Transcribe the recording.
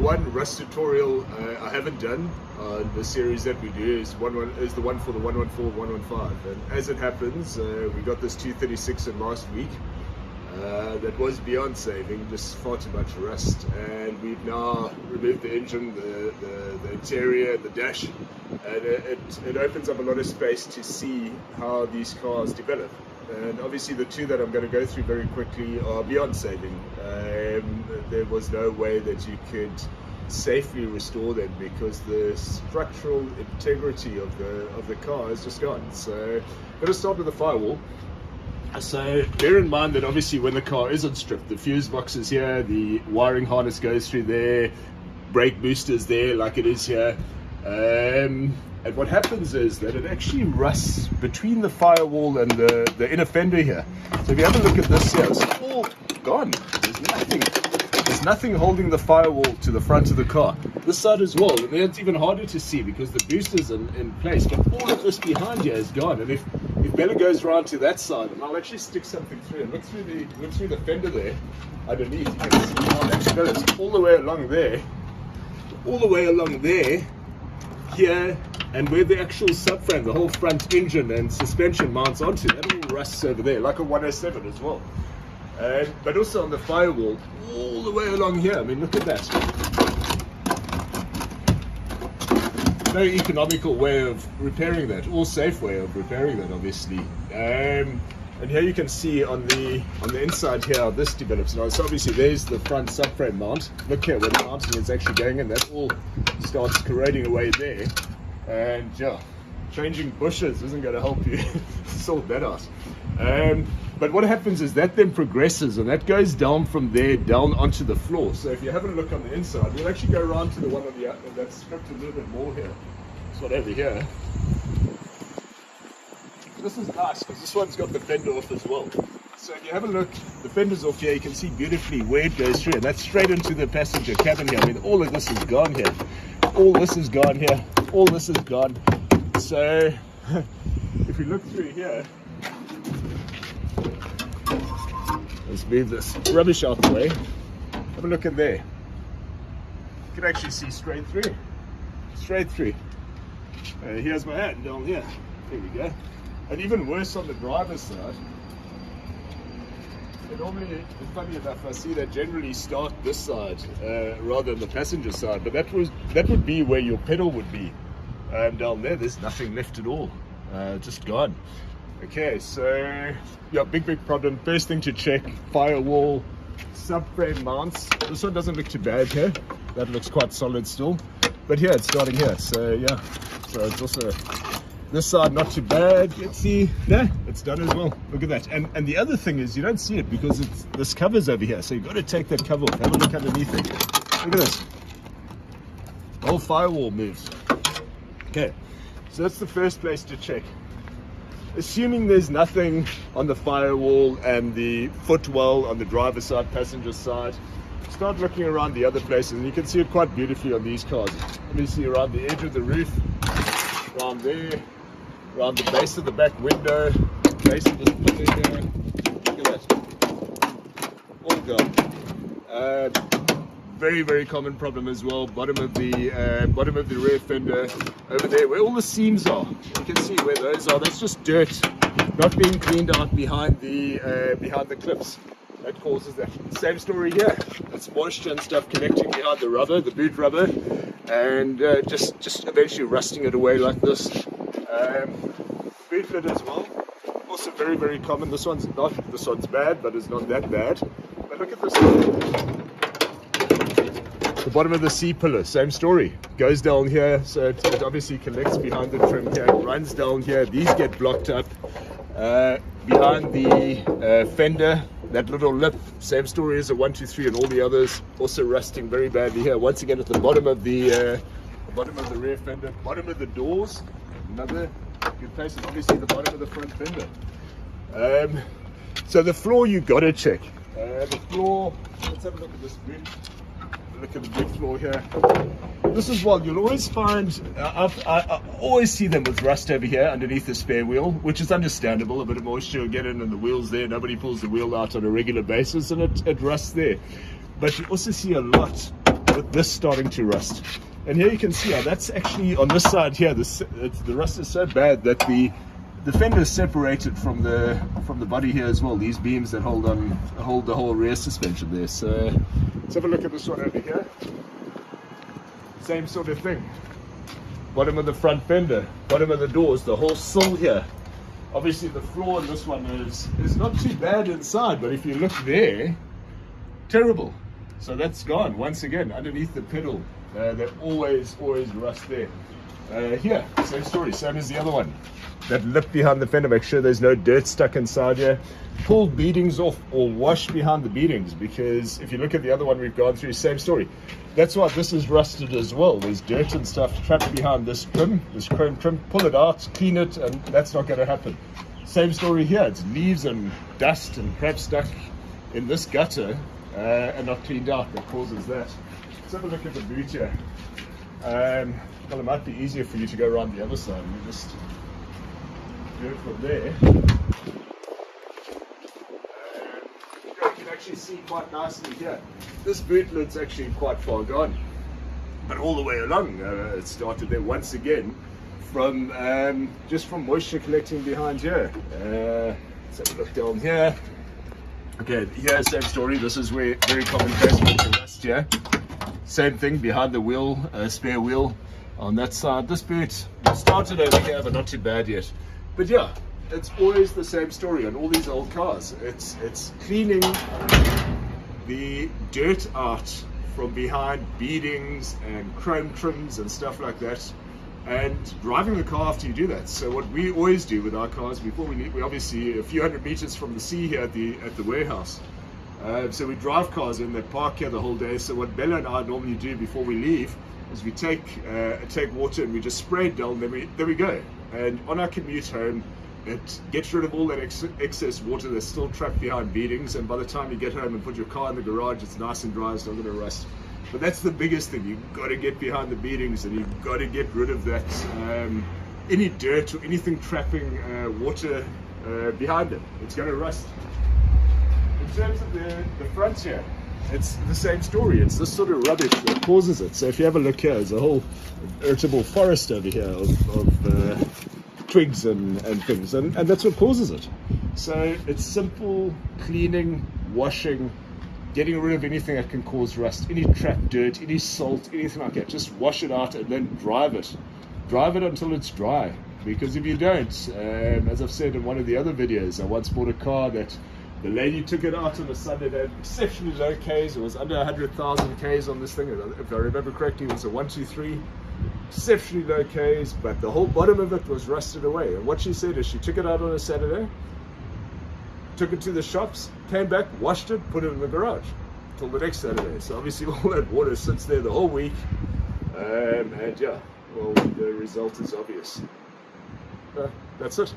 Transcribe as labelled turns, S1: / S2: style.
S1: one rust tutorial I haven't done on the series that we do is the one for the 114, 115, and as it happens, we got this 236 in last week. That was beyond saving, just far too much rust, and we've now removed the engine, the interior, the dash, and it opens up a lot of space to see how these cars develop. And obviously the two that I'm going to go through very quickly are beyond saving. There was no way that you could safely restore them because the structural integrity of the car is just gone. So I'm going to start with the firewall. So bear in mind that obviously when the car isn't stripped, the fuse box is here, the wiring harness goes through there, brake boosters there like it is here. And what happens is that it actually rusts between the firewall and the inner fender here. So if you have a look at this here, it's all gone. There's nothing holding the firewall to the front of the car. This side as well, and it's even harder to see because the booster's in place, but all of this behind here is gone. And if Bella goes around to that side, and I'll actually stick something through and look through the fender there underneath, you can see how that goes all the way along there, here, and where the actual subframe, the whole front engine and suspension mounts onto, that all rusts over there, like a 107 as well. But also on the firewall, all the way along here. I mean, look at that. Very economical way of repairing that, or safe way of repairing that, obviously. And here you can see on the inside here how this develops. Now, so obviously there's the front subframe mount. Look here where the mounting is actually going, and that all starts corroding away there. And yeah, changing bushes isn't going to help you sort that out. But what happens is that then progresses, and that goes down from there down onto the floor. So if you have a look on the inside, we'll actually go around to the one on the that's stripped a little bit more here. It's not over here. This is nice because this one's got the fender off as well. So if you have a look, the fender's off here, you can see beautifully where it goes through, and that's straight into the passenger cabin here. I mean, all of this is gone here. All this is gone here. All this is gone. So if we look through here, let's move this rubbish out the way. Have a look in there. You can actually see straight through. Straight through. Here's my hand down here. There we go. And even worse on the driver's side. Normally, funny enough, I see that generally start this side rather than the passenger side, but that would be where your pedal would be. Down there's nothing left at all, just gone. Okay, so yeah, big problem. First thing to check: firewall, subframe mounts. This one doesn't look too bad here. That looks quite solid still, but here it's starting here. So yeah, so it's also. This side not too bad. Let's see. Yeah, it's done as well. Look at that. And the other thing is you don't see it because this cover's over here. So you've got to take that cover off. Have a look underneath it. Look at this. The whole firewall moves. Okay. So that's the first place to check. Assuming there's nothing on the firewall and the footwell on the driver's side, passenger side, start looking around the other places, and you can see it quite beautifully on these cars. Let me see around the edge of the roof, around there, around the base of the back window, base of this pillar here. Look at that. All gone. Very, very common problem as well. Bottom of the rear fender over there, where all the seams are. You can see where those are. That's just dirt not being cleaned out behind the clips. That causes that. Same story here. It's moisture and stuff connecting behind the rubber, the boot rubber, and just eventually rusting it away like this. Boot lid as well. Also very, very common. This one's bad, but it's not that bad. But look at this one. The bottom of the C-pillar, same story. Goes down here, so it obviously collects behind the trim here, runs down here. These get blocked up. Behind the fender, that little lip, same story as a 123 and all the others, also rusting very badly here. Once again at the bottom of the rear fender, bottom of the doors, another good place, and obviously the bottom of the front fender. So the floor you got to check. The floor, let's have a look at this boot. Look at the big floor here. This is what you'll always find. I always see them with rust over here underneath the spare wheel, which is understandable. A bit of moisture will get in and the wheel's there. Nobody pulls the wheel out on a regular basis and it rusts there. But you also see a lot with this starting to rust. And here you can see how that's actually on this side here. The rust is so bad that the fender is separated from the body here as well. These beams that hold the whole rear suspension there. So let's have a look at this one over here. Same sort of thing. Bottom of the front fender, bottom of the doors, the whole sill here. Obviously the floor in this one is not too bad inside, but if you look there, terrible. So that's gone once again underneath the pedal. They always rust there. Here, same story, same as the other one. That lip behind the fender, make sure there's no dirt stuck inside here. Pull beadings off or wash behind the beadings, because if you look at the other one we've gone through, same story. That's why this is rusted as well. There's dirt and stuff trapped behind this trim, this chrome trim. Pull it out, clean it, and that's not going to happen. Same story here. It's leaves and dust and crap stuck in this gutter and not cleaned out that causes that. Let's have a look at the boot here. Well, it might be easier for you to go around the other side and just do it from there. You can actually see quite nicely here. This boot lid's actually quite far gone, but all the way along it started there once again from just from moisture collecting behind here. Let's have a look down here. Okay, here same story. This is where very common case with the rust here. Same thing behind the wheel, spare wheel on that side. This boot started over here, but not too bad yet. But yeah, it's always the same story on all these old cars. It's cleaning the dirt out from behind beadings and chrome trims and stuff like that, and driving the car after you do that. So what we always do with our cars before we leave, we're obviously a few hundred meters from the sea here at the warehouse. So we drive cars in that park here the whole day. So what Bella and I normally do before we leave is we take water and we just spray it down. There we go. And on our commute home, it gets rid of all that excess water that's still trapped behind beadings. And by the time you get home and put your car in the garage, it's nice and dry. It's not going to rust. But that's the biggest thing. You've got to get behind the beadings, and you've got to get rid of that any dirt or anything trapping water behind them. It's going to rust. In terms of the front here, it's the same story. It's this sort of rubbish that causes it. So if you have a look here, there's a whole veritable forest over here of twigs and things, and that's what causes it. So it's simple cleaning, washing, getting rid of anything that can cause rust, any trapped dirt, any salt, anything like that. Just wash it out and then drive it. Drive it until it's dry, because if you don't, as I've said in one of the other videos, I once bought a car that the lady took it out on a Sunday. They had exceptionally low Ks. It was under 100,000 Ks on this thing. If I remember correctly, it was a 123. Exceptionally low Ks, but the whole bottom of it was rusted away. And what she said is she took it out on a Saturday, took it to the shops, came back, washed it, put it in the garage till the next Saturday. So obviously all that water sits there the whole week. And yeah, well, the result is obvious. That's it.